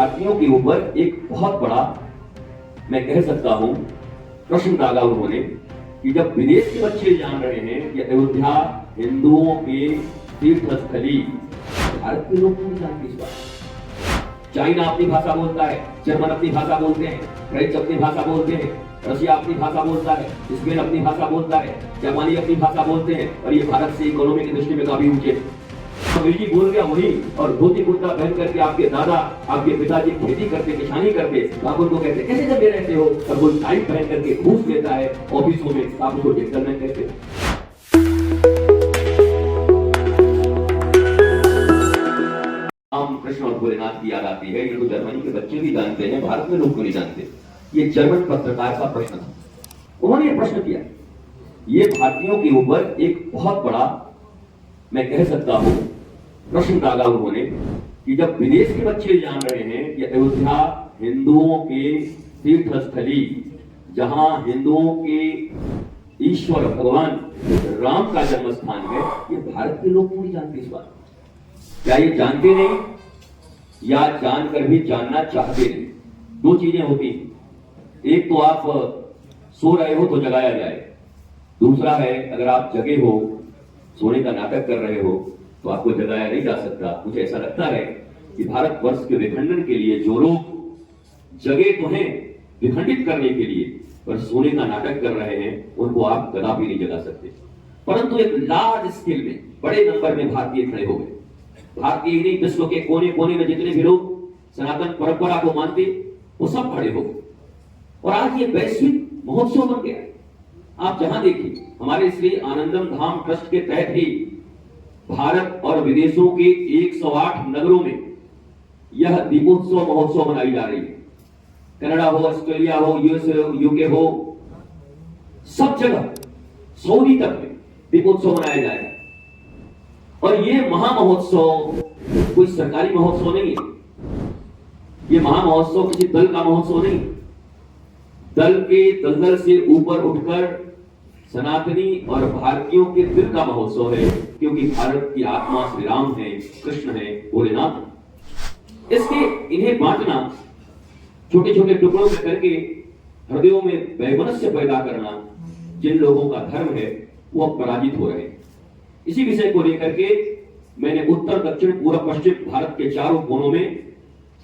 भारतीयों के ऊपर एक बहुत बड़ा, मैं कह सकता हूं, प्रश्न डाला उन्होंने कि जब विदेश के बच्चे जान रहे हैं कि अयोध्या हिंदुओं के तीर्थ स्थली, भारत के लोग क्यों जानते इस बात? चाइना अपनी भाषा बोलता है, जर्मन अपनी भाषा बोलते हैं, फ्रेंच अपनी भाषा बोलते हैं, रशिया अपनी भाषा बोलता है, स्पेन अपनी भाषा बोलता है, जापानी अपनी भाषा बोलते हैं, और ये भारत से इकोनॉमी की दृष्टि में काफी ऊंचे। अंग्रेजी बोल गया वही, और धोती कुर्ता पहन करके आपके दादा, आपके पिताजी खेती करते, किसानी करते, आप उनको कहते कैसे जब रहते हो, और वो टाइम पहन करके घूस लेता है ऑफिसों में, आप उसको जेंटलमैन कहते हो। कृष्ण और भोलेनाथ की याद आती है। ये तो जर्मनी के बच्चे भी जानते हैं, भारत में लोग क्यों नहीं जानते? ये जर्मन पत्रकार का प्रश्न था। उन्होंने ये प्रश्न किया, ये भारतीयों के ऊपर एक बहुत बड़ा, मैं कह सकता हूं, प्रश्न डाला उन्होंने कि जब विदेश के बच्चे जान रहे हैं कि अयोध्या हिंदुओं के तीर्थ स्थली, जहां हिंदुओं के ईश्वर भगवान राम का जन्म स्थान है, ये भारत के लोग क्यों नहीं जानते इस बात? क्या ये जानते नहीं या जानकर भी जानना चाहते नहीं? दो चीजें होती हैं, एक तो आप सो रहे हो तो जगाया जाए, दूसरा है अगर आप जगे हो, सोने का नाटक कर रहे हो, तो आपको जगाया नहीं जा सकता। मुझे ऐसा लगता है कि भारतवर्ष के विखंडन के लिए जो लोग जगे तो हैं विखंडित करने के लिए, पर सोने का नाटक कर रहे हैं, उनको आप कदापि नहीं जगा सकते। परंतु एक लार्ज स्केल में, बड़े नंबर में भारतीय खड़े हो गए। भारतीय नहीं, विश्व के कोने कोने में जितने भी लोग सनातन परंपरा को मानते, वो सब खड़े हो गए, और आज ये वैश्विक महोत्सव बन गया। आप जहां देखिए, हमारे श्री आनंदम धाम ट्रस्ट के तहत ही भारत और विदेशों के 108 नगरों में यह दीपोत्सव महोत्सव मनाई जा रही है। कनाडा हो, ऑस्ट्रेलिया हो, यूएस हो, यूके हो, सब जगह, सऊदी तक में दीपोत्सव मनाया जाएगा। और ये महामहोत्सव कोई सरकारी महोत्सव नहीं है। ये महामहोत्सव किसी दल का महोत्सव नहीं, दल के दलदल से ऊपर उठकर सनातनी और भारतीयों के दिल का महोत्सव है, क्योंकि भारत की आत्मा श्री राम है, कृष्ण है, भोलेनाथ। इसके इन्हें बांटना, छोटे छोटे टुकड़ों में करके हृदयों में वैमनस्य पैदा करना, जिन लोगों का धर्म है वो अब पराजित हो रहे हैं। इसी विषय को लेकर के मैंने उत्तर, दक्षिण, पूर्व, पश्चिम भारत के चारों कोनों में,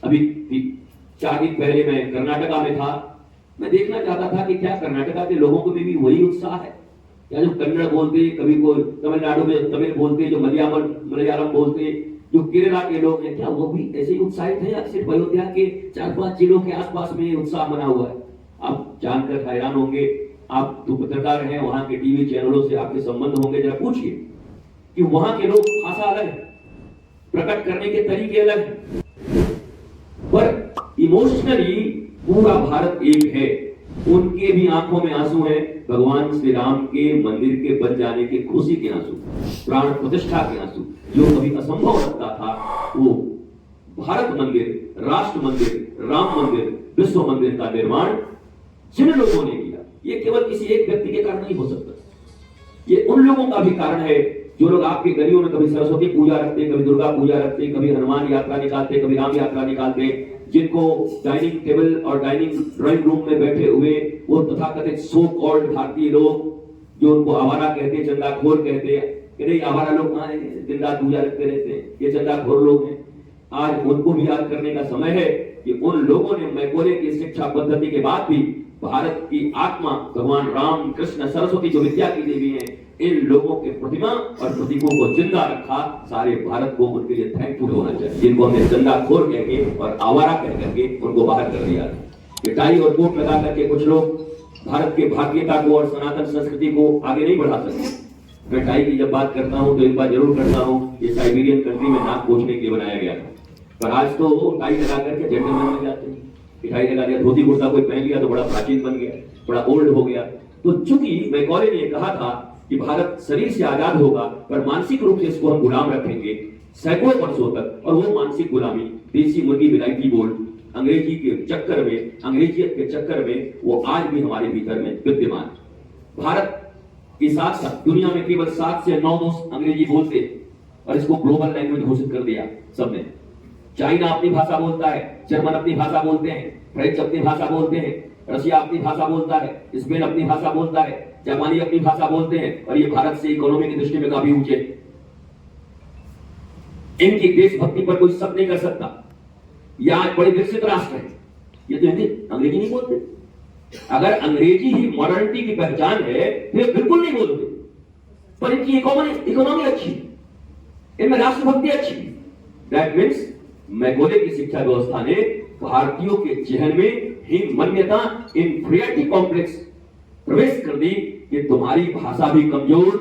अभी 4 दिन पहले मैं कर्नाटका में था। मैं देखना चाहता था कि क्या कर्नाटका के लोगों को भी वही उत्साह है, या जो कन्नड़ बोलते, कभी कोई तमिलनाडु में तमिल बोलते, जो मलयालम बोलते, जो केरला के लोग हैं, क्या वो भी ऐसे ही उत्साहित है, या सिर्फ अयोध्या के 4-5 जिलों के आसपास में उत्साह बना हुआ है? आप जानकर हैरान होंगे, आप तो पत्रकार हैं, वहां के टीवी चैनलों से आपके संबंध होंगे, जरा पूछिए कि वहां के लोग भाषा अलग है, प्रकट करने के तरीके अलग है, पर इमोशनली पूरा भारत एक है। उनके भी आंखों में आंसू हैं, भगवान श्री राम के मंदिर के बन जाने के खुशी के आंसू, प्राण प्रतिष्ठा के आंसू। जो कभी असंभव लगता था, वो भारत मंदिर, राष्ट्र मंदिर, राम मंदिर, विश्व मंदिर का निर्माण जिन लोगों ने किया, ये केवल किसी एक व्यक्ति के कारण नहीं हो सकता। ये उन लोगों का भी कारण है जो लोग आपके गलियों में कभी सरस्वती पूजा रखते, कभी दुर्गा पूजा रखते, कभी हनुमान यात्रा निकालते, कभी राम यात्रा निकालते, जिनको डाइनिंग टेबल और डाइनिंग ड्राइंग रूम में बैठे हुए वो तथाकथित सो कॉल्ड भारतीय लोग, जो उनको आवारा कहते, चंदाखोर कहते, कि नहीं आवारा लोग कहां हैं, दिन रात पूजा रखते रहते हैं, ये चंदाखोर लोग हैं। आज उनको भी याद करने का समय है कि उन लोगों ने मैकोले की शिक्षा पद्धति के बाद भी भारत की आत्मा, भगवान राम, कृष्ण, सरस्वती जो विद्या की देवी है, इन लोगों के प्रतिमा और प्रतीकों को जिंदा रखा। सारे भारत को उनके लिए थैंकफुल होना चाहिए, जिनको हमने चंदाखोर कह के और आवारा कह करके उनको बाहर कर दिया। ये टाई और कोट लगा करके कुछ लोग भारत के भारतीयता को और सनातन संस्कृति को आगे नहीं बढ़ा सकते। मैं टाई की जब बात करता हूँ तो एक बात जरूर करता हूँ, ये साइबेरियन कंट्री में नाक पोंछने के लिए बनाया गया था, पर आज तो टाई लगा करके जेंटलमैन बन जाते हैं। टाई लगा दिया, धोती कुर्ता कोई पहन लिया तो बड़ा प्राचीन बन गया, बड़ा ओल्ड हो गया। तो चूंकि मैकॉले ने कहा था कि भारत शरीर से आजाद होगा, पर मानसिक रूप से इसको हम गुलाम रखेंगे सैकड़ों वर्षों तक, और वो मानसिक गुलामी देसी मुर्गी विलायती बोल अंग्रेजी के चक्कर में, अंग्रेजियत के चक्कर में वो आज भी हमारे भीतर में विद्यमान है। भारत के साथ साथ दुनिया में केवल 7 से 9 देश अंग्रेजी बोलते, और इसको ग्लोबल लैंग्वेज घोषित कर दिया सबने। चाइना अपनी भाषा बोलता है, जर्मन अपनी भाषा बोलते हैं, फ्रेंच अपनी भाषा बोलते हैं, रशिया अपनी भाषा बोलता है, स्पेन अपनी भाषा बोलता है, जापानी अपनी भाषा बोलते हैं, और ये भारत से इकोनॉमी की दृष्टि में काफी ऊंचे। इनकी देशभक्ति पर कोई शक नहीं कर सकता। यह बड़े विकसित राष्ट्र है, ये तो हिंदी अंग्रेजी नहीं बोलते। अगर अंग्रेजी ही मॉडर्निटी की पहचान है तो ये बिल्कुल नहीं बोलते, पर इनकी इकोनॉमी अच्छी, इनमें राष्ट्रभक्ति अच्छी। दैट मीन्स मैगोले की शिक्षा व्यवस्था ने भारतीयों के जहन में हीनमान्यता, इंफीरियरिटी कॉम्प्लेक्स प्रवेश कर दी कि तुम्हारी भाषा भी कमजोर,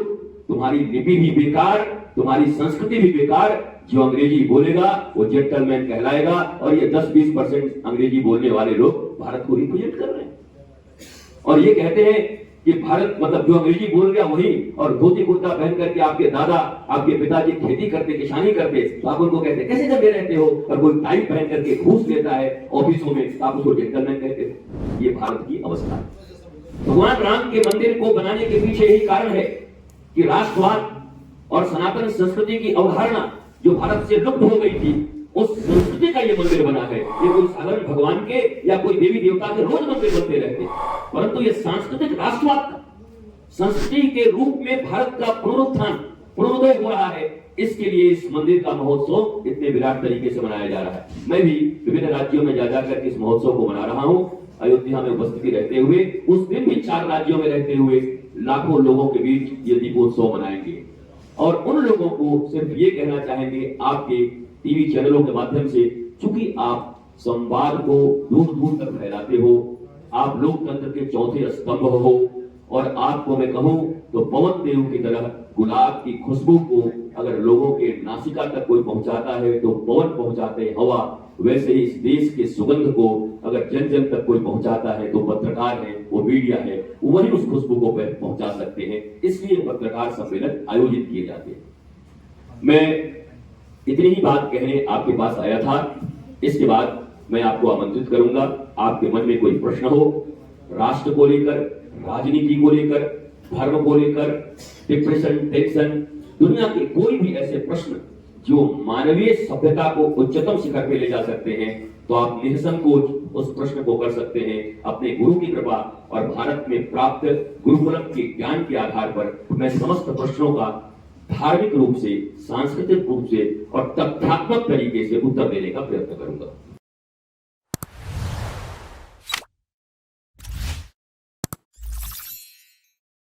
तुम्हारी लिपि भी बेकार, तुम्हारी संस्कृति भी बेकार, जो अंग्रेजी बोलेगा वो जेंटलमैन कहलाएगा। और ये 10-20% अंग्रेजी बोलने वाले लोग भारत को रिप्रेजेंट कर रहे हैं, और ये कहते हैं कि भारत मतलब जो अंग्रेजी बोल गया वही, और धोती कुर्ता पहन करके आपके दादा आपके पिताजी खेती करते, किसानी करते, तो आप उनको कहते कैसे दबे रहते हो, और कोई टाई पहन करके घूस लेता है ऑफिसों में, तो आप उसको जेंटलमैन कहते हो। ये भारत की अवस्था है। भगवान राम के मंदिर को बनाने के पीछे यही कारण है कि राष्ट्रवाद और सनातन संस्कृति की अवधारणा जो भारत से लुप्त हो गई थी, उस संस्कृति का ये मंदिर बना है। ये कोई साधारण भगवान के या कोई देवी देवता के रोज मंदिर बनते रहते, परंतु ये सांस्कृतिक राष्ट्रवाद का संस्कृति के रूप में भारत का पुनरुत्थान पुनरुदय हो रहा है। इसके लिए इस मंदिर का महोत्सव इतने विराट तरीके से मनाया जा रहा है। मैं भी विभिन्न राज्यों में जा जाकर इस महोत्सव को मना रहा हूँ। अयोध्या में उपस्थिति रहते हुए, उस दिन भी 4 राज्यों में रहते हुए लाखों लोगों के बीच ये दीपोत्सव मनाएंगे, और उन लोगों को सिर्फ ये कहना चाहेंगे आपके टीवी चैनलों के माध्यम से, चूंकि आप संवाद को दूर दूर तक फैलाते हो, आप लोकतंत्र के चौथे स्तंभ हो, और आपको मैं कहूं तो पवन देव की तरह गुलाब की खुशबू को अगर लोगों के नासिका तक कोई पहुंचाता है तो पवन पहुंचाते हैं हवा, वैसे ही इस देश के सुगंध को अगर जन जन तक कोई पहुंचाता है तो पत्रकार है, वो मीडिया है, वही उस खुशबू को पहुंचा सकते हैं। इसलिए पत्रकार सम्मेलन आयोजित किए जाते हैं। मैं इतनी ही बात कहने आपके पास आया था। इसके बाद मैं आपको आमंत्रित करूंगा, आपके मन में कोई प्रश्न हो, राष्ट्र को लेकर, राजनीति को लेकर, धर्म को लेकर, डिप्रेशन, टेंशन, दुनिया के कोई भी ऐसे प्रश्न जो मानवीय सभ्यता को उच्चतम शिखर पे ले जा सकते हैं, तो आप निसंकोच उस प्रश्न को कर सकते हैं। अपने गुरु की कृपा और भारत में प्राप्त गुरुकुलम के ज्ञान के आधार पर मैं समस्त प्रश्नों का धार्मिक रूप से, सांस्कृतिक रूप से और तथ्यात्मक तरीके से उत्तर देने का प्रयत्न करूंगा।